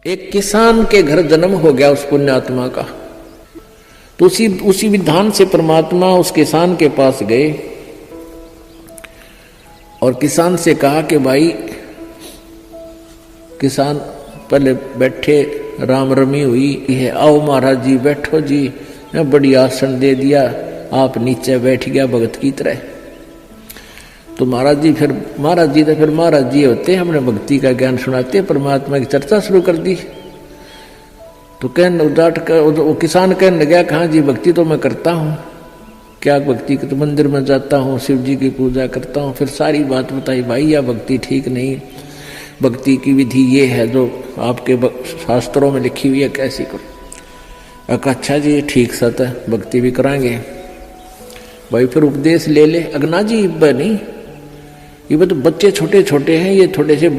एक किसान के घर जन्म हो गया उस पुण्यात्मा का। तो उसी विधान से परमात्मा उस किसान के पास गए और किसान से कहा कि भाई, किसान पहले बैठे, राम रमी हुई है, आओ महाराज जी बैठो जी, बड़ी आसन दे दिया, आप नीचे बैठ गया भगत की तरह। तो महाराज जी तो फिर महाराज जी होते, हमने भक्ति का ज्ञान सुनाते, परमात्मा की चर्चा शुरू कर दी। तो कहने उदाट कर वो किसान कहने लगा, कहाँ जी भक्ति तो मैं करता हूँ, क्या भक्ति के, तो मंदिर में जाता हूँ, शिव जी की पूजा करता हूँ। फिर सारी बात बताई, भाई यह भक्ति ठीक नहीं, भक्ति की विधि ये है जो आपके शास्त्रों में लिखी हुई है, कैसी करो। अच्छा जी ठीक सत है, भक्ति भी कराएंगे भाई, फिर उपदेश ले ले। अगना जी नहीं, ये तो बच्चे छोटे छोटे हैं, ये थोड़े से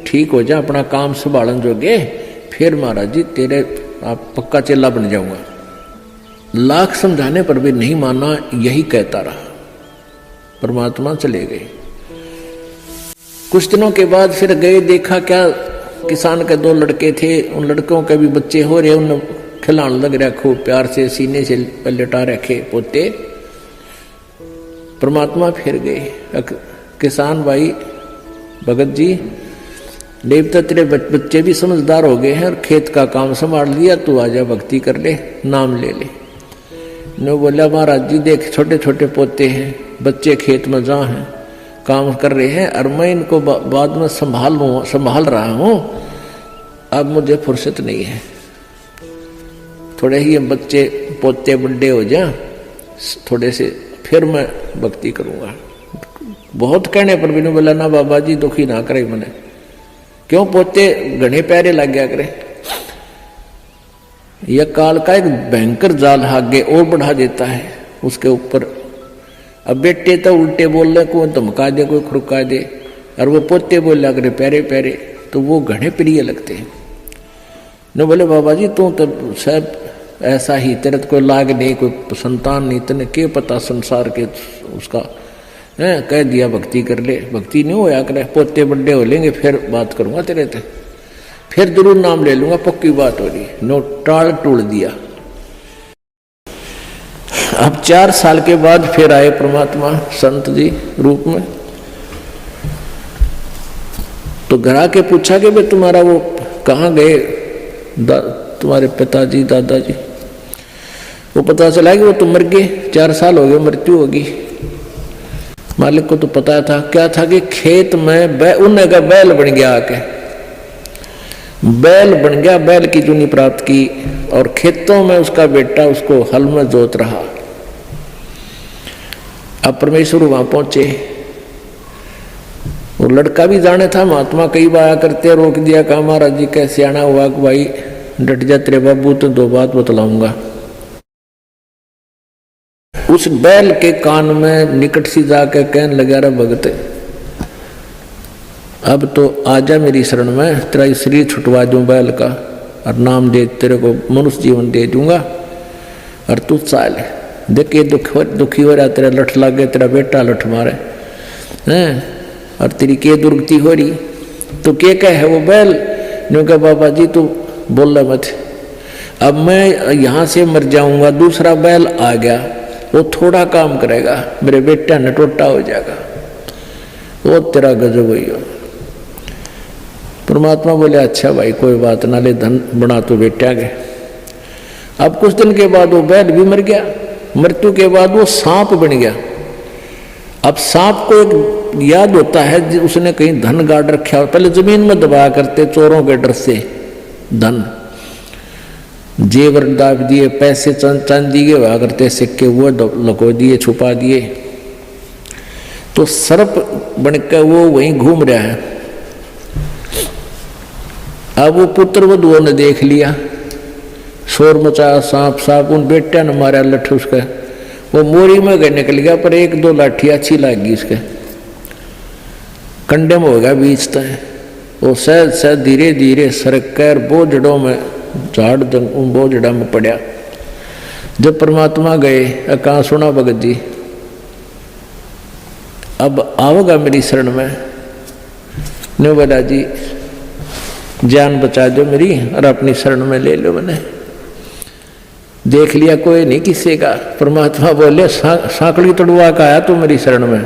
ठीक हो जाए, अपना काम संभालन जोगे, फिर महाराज जी तेरे आप पक्का चेला बन जाऊंगा। लाख समझाने पर भी नहीं माना, यही कहता रहा। परमात्मा चले गए। कुछ दिनों के बाद फिर गए, देखा क्या, किसान के 2 लड़के थे, उन लड़कों के भी बच्चे हो रहे, उन खिलाने लग रहा खूब प्यार से, सीने से लटा रखे पोते। परमात्मा फिर गए, किसान भाई भगत जी, देवता तेरे बच्चे भी समझदार हो गए हैं और खेत का काम संभाल लिया, तू आजा भक्ति कर ले, नाम ले ले। ने बोला महाराज जी देख, छोटे छोटे पोते हैं, बच्चे खेत में जा हैं, काम कर रहे हैं, और मैं इनको बाद में संभाल रहा हूँ, अब मुझे फुर्सत नहीं है, थोड़े ही बच्चे पोते बड़े हो जा, थोड़े से फिर मैं भक्ति करूँगा। बहुत कहने पर भी नहीं बोला, ना बाबा जी दुखी ना करे मैंने, क्यों पोते घने प्यारे लग गया करे। यह काल का एक भयंकर जाल आगे और बढ़ा देता है उसके ऊपर। अब बेटे तो उल्टे बोल रहे, कोई धमका दे, कोई खुड़का दे, और वो पोते बोल लग रहे प्यारे प्यारे, तो वो घने प्रिय लगते हैं। न बोले बाबा जी तू तो सब ऐसा ही, तेरे तो कोई लाग नहीं, कोई संतान नहीं, तेने क्या पता संसार के उसका है, कह दिया भक्ति कर ले, भक्ति नहीं होया करे, पोते बड़े हो लेंगे फिर बात करूंगा तेरे से, फिर जरूर नाम ले लूंगा, पक्की बात हो रही। नो टाल टूल दिया। अब 4 साल के बाद फिर आए परमात्मा संत जी रूप में। तो घर आके पूछा कि भाई तुम्हारा वो कहाँ गए तुम्हारे पिताजी दादाजी। वो पता चला कि वो तो मर गए, 4 साल हो गए, मृत्यु होगी। मालिक को तो पता था, क्या था कि खेत में उन्हें का बैल बन गया, आके बैल बन गया, बैल की चुनी प्राप्त की, और खेतों में उसका बेटा उसको हल में जोत रहा। अब परमेश्वर वहां पहुंचे, वो लड़का भी जाने था, महात्मा कई बार आया करते, रोक दिया, कहा महाराज जी कैसे आना हुआ कि भाई डट जा तेरे बाबू, तो 2 बात बतलाऊंगा। उस बैल के कान में निकट सी जाकर कहने लगा, रे भगत अब तो आजा मेरी शरण में, तेरा शरीर छुटवा दूं बैल का, और नाम दे, तेरे को मनुष्य जीवन दे दूंगा, और तू चाल देख ये दुखी हो रहा, तेरा लठ लग गया, तेरा बेटा लठ मारे हैं, और तेरी के दुर्गति हो रही, तो क्या कहे वो बैल ने कहा बाबा जी तू बोल रहा मत, अब मैं यहाँ से मर जाऊंगा, दूसरा बैल आ गया, वो थोड़ा काम करेगा, मेरे बेटा ने टोटा हो जाएगा, वो तेरा गजब हुई हो। परमात्मा बोले अच्छा भाई कोई बात ना, ले धन बना तो बेटा गए। अब कुछ दिन के बाद वो बैल भी मर गया, मृत्यु के बाद वो सांप बन गया। अब सांप को एक याद होता है, उसने कहीं धन गाड़ रखा, पहले जमीन में दबाया करते चोरों के डर से, धन जेवर दाब दिए, पैसे चांदी के हुआ करते, सिक्के वो लको दिए, छुपा दिए। तो सर्प बनकर वो वहीं घूम रहा है। अब वो पुत्र वधुओं ने देख लिया, शोर मचाया, सांप सांप, उन बेटा ने मारा लठ उसका, वो मोरी में गए निकल गया, पर 1-2 लाठी अच्छी लगी उसके, कंडम हो गया बीच तक। वो सहज सहज धीरे धीरे सरक कर बोझड़ों में झाड़ उन बोझड़ा में पड़ा। जब परमात्मा गए, कहाँ सुना भगत जी अब आओगा मेरी शरण में, ने बोला जी जान बचा दो मेरी और अपनी शरण में ले लो। मैंने देख लिया कोई नहीं किसी का। परमात्मा बोले सांकड़ी तोड़वा का आया तू मेरी शरण में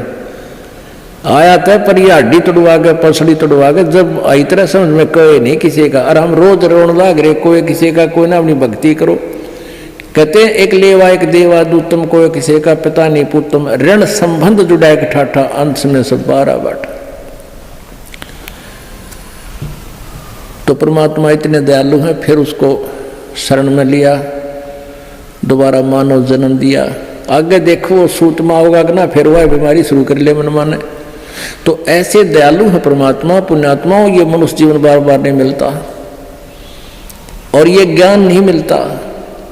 आया था, पर ये हड्डी तोड़वा के पसड़ी तोड़वा के जब आई तरह समझ में कोई नहीं किसी का। और हम रोज रोन लाग रहे कोई किसी का, कोई ना अपनी भक्ति करो। कहते हैं एक लेवा एक देवा दूतम, कोई किसी का पिता नहीं पुतम, ऋण संबंध जुड़ा एक ठाठा, अंश में सब 12 बाटा। तो परमात्मा इतने दयालु हैं, फिर उसको शरण में लिया, दोबारा मानव जन्म दिया। आगे देखो वो सूतमा होगा कि ना, फिर वह बीमारी शुरू कर ले मन माने। तो ऐसे दयालु है परमात्मा। पुण्यात्माओं ये मनुष्य जीवन बार बार नहीं मिलता और ये ज्ञान नहीं मिलता।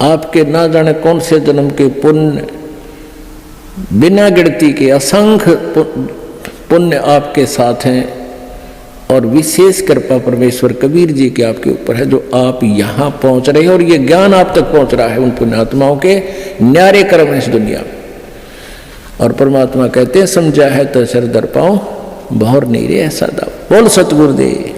आपके ना जाने कौन से जन्म के पुण्य, बिना गिनती के असंख्य पुण्य आपके साथ हैं और विशेष कृपा परमेश्वर कबीर जी के आपके ऊपर है, जो आप यहाँ पहुँच रहे हैं और ये ज्ञान आप तक पहुँच रहा है उन पुण्यात्माओं के न्यारे कर्म है इस दुनिया में। और परमात्मा कहते हैं समझा है तो सिर दर पाओ, बहुर नहीं रे ऐसा दाव। बोल सतगुरुदेव।